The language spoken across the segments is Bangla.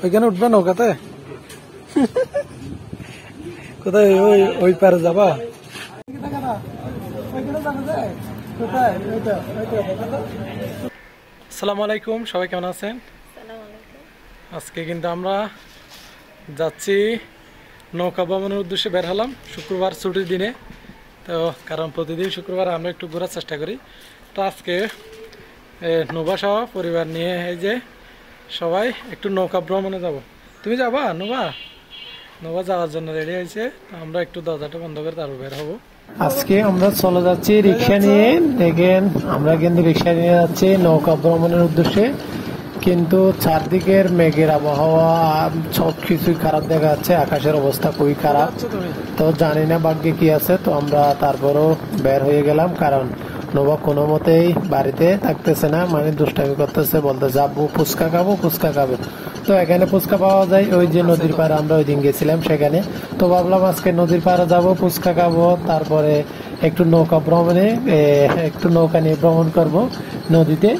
ওইখানে উঠবে নৌকাতে? কোথায়? ওই পারে যাবা? আসসালামু আলাইকুম, সবাই কেমন আছেন? আজকে কিন্তু আমরা যাচ্ছি নৌকা ভ্রমণের উদ্দেশ্যে বের হলাম শুক্রবার ছুটির দিনে। তো কারণ প্রতিদিন শুক্রবার আমরা একটু ঘোরার চেষ্টা করি। তো আজকে নোভা সহ পরিবার নিয়ে এই যে সবাই একটু নৌকা ভ্রমণে যাব। তুমি যাবা? নোভা যাওয়ার জন্য রেডি হয়েছে। আমরা একটু দরজাটা বন্ধ করে তারপর বের হবো। আজকে আমরা চলে যাচ্ছি রিক্সা নিয়ে। দেখেন আমরা কিন্তু রিক্সা নিয়ে যাচ্ছি নৌকা ভ্রমণের উদ্দেশ্যে, কিন্তু চারদিকের মেঘের আবহাওয়া সবকিছুই খারাপ দেখা যাচ্ছে, আকাশের অবস্থা খুবই খারাপ। তো জানি না ভাগ্যে কি আছে। তো আমরা তারপরও বের হয়ে গেলাম, কারণ নোভা কোনো মতেই বাড়িতে থাকতেছে না, মানে দুষ্টামি করতেছে, বলতে যাবো ফুচকা খাবো ফুচকা খাবো। তো এখানে ফুচকা পাওয়া যায় ওই যে নদীর পাড়ে, আমরা ওই দিন গেছিলাম সেখানে। তো ভাবলাম আজকে নদীর পাড়ে যাবো, ফুচকা খাবো, তারপরে একটু নৌকা ভ্রমণে একটু নৌকা নিয়ে ভ্রমণ করব নদীতে।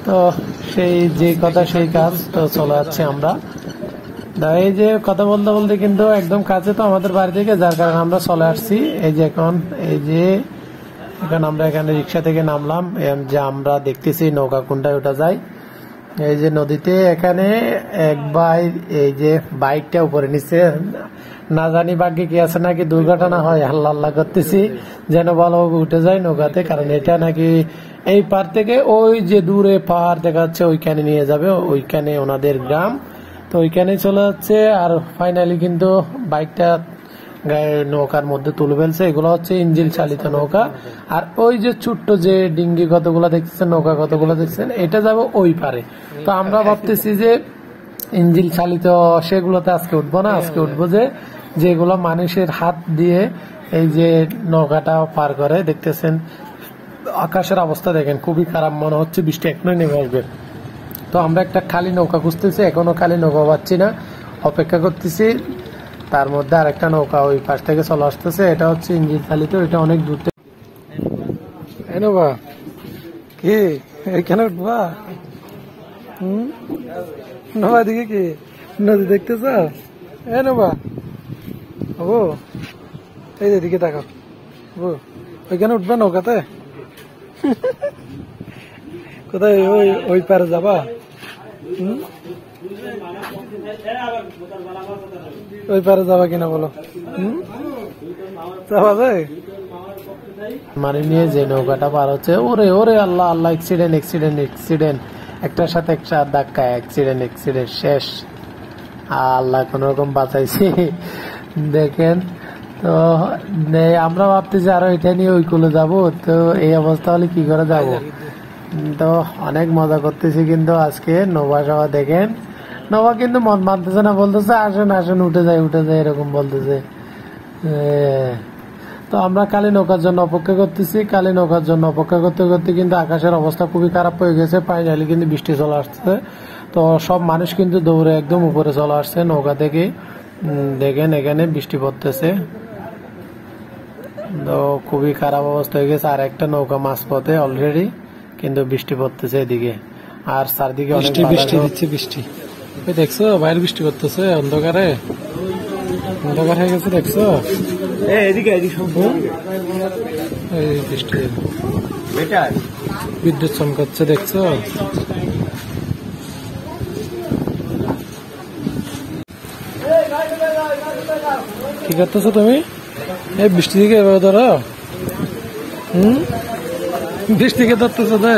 তো সেই যে কথা সেই কাজ। তো চলে যাচ্ছি আমরা। এই যে কথা বলতে বলতে কিন্তু একদম কাছে তো আমাদের বাড়ি থেকে, যার কারণে আমরা চলে আসছি। এই যে এখন আমরা এখানে রিক্সা থেকে নামলাম, যে আমরা দেখতেছি নৌকা কোনটায় ওঠা যায়। এই যে নদীতে এখানে এক ভাই এই যে বাইকটা উপরে নিচ্ছে, না জানি ভাগ্যে কি আছে, নাকি দুর্ঘটনা হয়, আল্লাহ আল্লাহ করতেছি যেন ভালোভাবে উঠে যায় নৌকাতে। কারণ এটা নাকি এই পার থেকে ওই যে দূরে পাহাড় দেখা যাচ্ছে ওইখানে নিয়ে যাবে, ওইখানে ওনাদের গ্রাম। তো ওইখানে চলে যাচ্ছে। আর ফাইনালি কিন্তু বাইকটা নৌকার মধ্যে তুলে ফেলছে। এগুলো হচ্ছে ইঞ্জিন চালিত নৌকা। আর ওই যে ছোট্ট যে ডিঙ্গি কতগুলো দেখছেন, নৌকা কতগুলো দেখছেন, এটা যাবো ওই পারে। তো আমরা ভাবতেছি যে ইঞ্জিন চালিত সেগুলোতে আজকে উঠবো না, আজকে উঠবো যেগুলো মানুষের হাত দিয়ে এই যে নৌকাটা পার করে। দেখতেছেন আকাশের অবস্থা দেখেন, খুবই খারাপ, মনে হচ্ছে বৃষ্টি এখনই নেমে আসবে। তো আমরা একটা খালি নৌকা খুঁজতেছি, এখনো খালি নৌকা পাচ্ছি না, অপেক্ষা করতেছি। তার মধ্যে আরেকটা নৌকা ওই পাশ থেকে চলে আসতেছে, এটা হচ্ছে ইঞ্জিন চালিত, এটা অনেক দূর থেকে। নৌকা কি এখানে উঠবা? নৌকা দিকে কি নদী দেখতেছ? নৌকা ও এই দিকে তাকাও, ওইখানে উঠবা নৌকাতে? কোথায়? ওই পারে যাবা? ওই পারে যাবা কিনা বলো? যাবা যায়? মানে নিয়ে যে নৌকাটা পার হচ্ছে, ওরে ওরে আল্লাহ আল্লাহ, অ্যাক্সিডেন্ট, একটার সাথে একটা ধাক্কা, অ্যাক্সিডেন্ট শেষ। আল্লাহ কোন রকম বাঁচাইছি দেখেন। তো আমরা ভাবতেছি আরো এটা নিয়ে ওই কুলে যাবো। তো এই অবস্থা হলে কি করে যাব? তো অনেক মজা করতেছি কিন্তু আজকে নোভা সহ। দেখেন নোভা কিন্তু মন মানতেছে না, বলতেছে আসেন আসেন উঠে যায় এরকম বলতেছে। তো আমরা কালী নৌকার জন্য অপেক্ষা করতেছি। কালী নৌকার জন্য অপেক্ষা করতে করতে কিন্তু আকাশের অবস্থা খুবই খারাপ হয়ে গেছে। ফাইনালি কিন্তু বৃষ্টি চলে আসছে। তো সব মানুষ কিন্তু দৌড়ে একদম উপরে চলে আসছে নৌকা থেকে। দেখেন এখানে বৃষ্টি পড়তেছে, তো খুবই খারাপ অবস্থা হয়ে গেছে। আর একটা নৌকা মাঝপথে অলরেডি, কিন্তু বৃষ্টি পড়তেছে এদিকে। আর চারদিকে অনেক বৃষ্টি দিচ্ছে, বৃষ্টি দেখছো বাইরে বৃষ্টি পড়তেছে, অন্ধকার হয়ে গেছে দেখছো। বৃষ্টি বিদ্যুৎ চমকাচ্ছে দেখছো। কি করতেছো তুমি? এই বৃষ্টি দিকে এভাবে ধরো, বৃষ্টিকে ধরতেছো দে।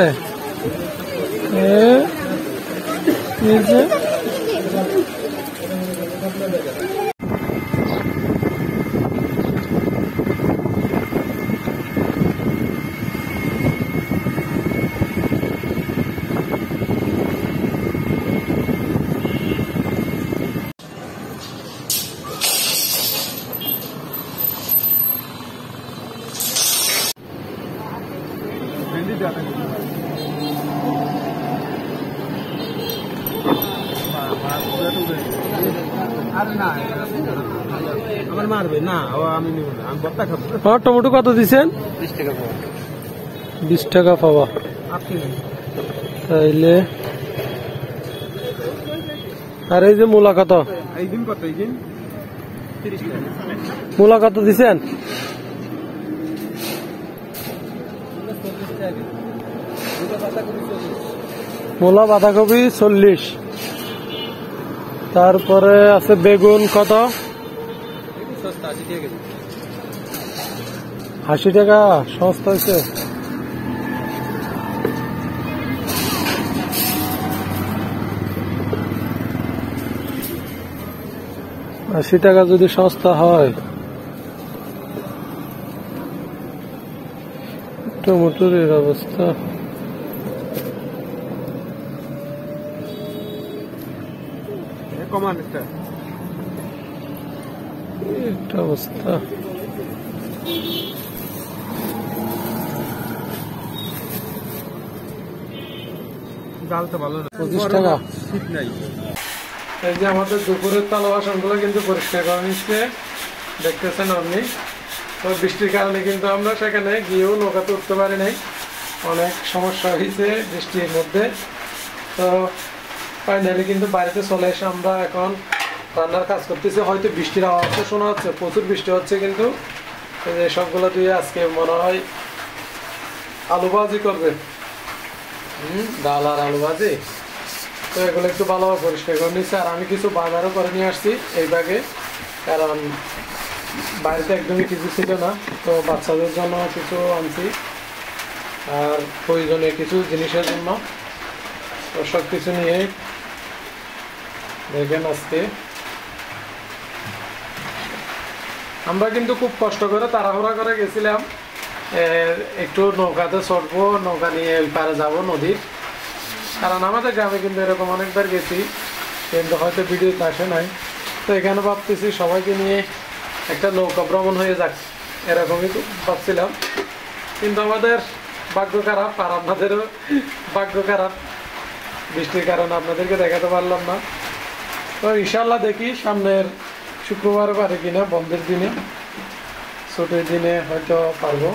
টমেটো কত দিচ্ছেন? 20 টাকা পাওয়া। তাইলে আর এই যে মূলা কত? মূলা কত দিচ্ছেন? মূলা বাঁধাকপি 40। তারপরে আছে বেগুন কত? 80 টাকা, সস্তা হয়েছে। $80 যদি সস্তা হয়, টমেটোর অবস্থা একটা অবস্থা। ডাল তো ভালো না, 25 টাকা। শীত নাই। এই যে আমাদের দুপুরের থালা বাসনগুলো কিন্তু পরিষ্কার করে নিচ্ছে, দেখতেছেন আপনি। তো বৃষ্টির কারণে কিন্তু আমরা সেখানে গিয়েও নৌকাতে উঠতে পারি নাই, অনেক সমস্যা হয়েছে বৃষ্টির মধ্যে। তো ফাইনালি কিন্তু বাড়িতে চলে এসে আমরা এখন রান্নার কাজ করতেছি। হয়তো বৃষ্টির আওয়াজও শোনা হচ্ছে, প্রচুর বৃষ্টি হচ্ছে। কিন্তু এই যে সবগুলো দিয়ে আজকে মনে হয় আলু ভাজি করবে, ডাল আর আলু ভাজি। তো এগুলো একটু ভালোভাবে পরিষ্কার করে নিচ্ছি। আর আমি কিছু বাজারও করে নিয়ে আসছি এই ব্যাগে, কারণ বাড়িতে একদমই কিছু ছিল না। তো বাচ্চাদের জন্য কিছু আনছি আর প্রয়োজনীয় কিছু জিনিসের জন্য। তো সব কিছু নিয়ে দেখেন আজকে আমরা কিন্তু খুব কষ্ট করে তাড়াহুড়া করে গেছিলাম, একটু নৌকাতে চড়বো, নৌকা নিয়ে ওই পারে যাবো নদীর। কারণ আমাদের গ্রামে কিন্তু এরকম অনেকবার গেছি, কিন্তু হয়তো ভিডিওতে আসে নাই। তো এখানে ভাবতেছি সবাইকে নিয়ে একটা নৌকা ভ্রমণ হয়ে যাক, এরকমই ভাবছিলাম। কিন্তু আমাদের ভাগ্য খারাপ, আর আপনাদেরও ভাগ্য খারাপ, বৃষ্টির কারণে আপনাদেরকে দেখাতে পারলাম না। তো ইনশাল্লাহ দেখি সামনের শুক্রবার পারে কিনা, বন্ধের দিনে, ছুটির দিনে হয়তো পারবো।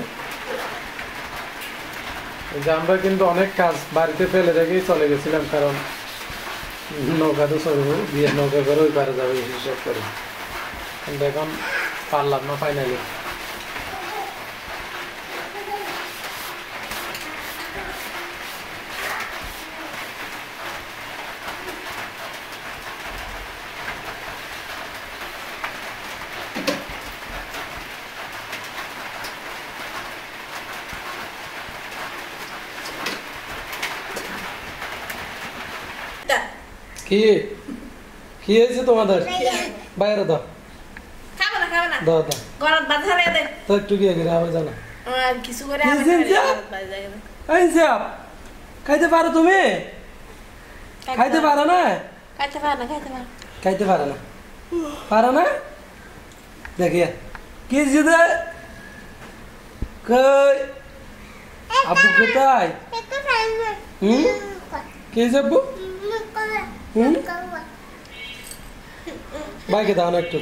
যে আমরা কিন্তু অনেক কাজ বাড়িতে ফেলে রেখেই চলে গেছিলাম, কারণ নৌকাতে চলবো, বিয়ের নৌকা করে ওই পারে যাবে হিসাব করে। কিন্তু এখন পারলাম না ফাইনালি। কি কি হয়েছে তোমাদের? বাইরে দাও, দাও দাও, তো একটু গিয়ে গেলে আবার জানা খাইতে পারো তুমি? খাইতে পারো না? খাইতে পারো না, পারো না? দেখিয়া কি যদি আব্বু কোথায়? কে যাবো? বাইকে দাও না একটু।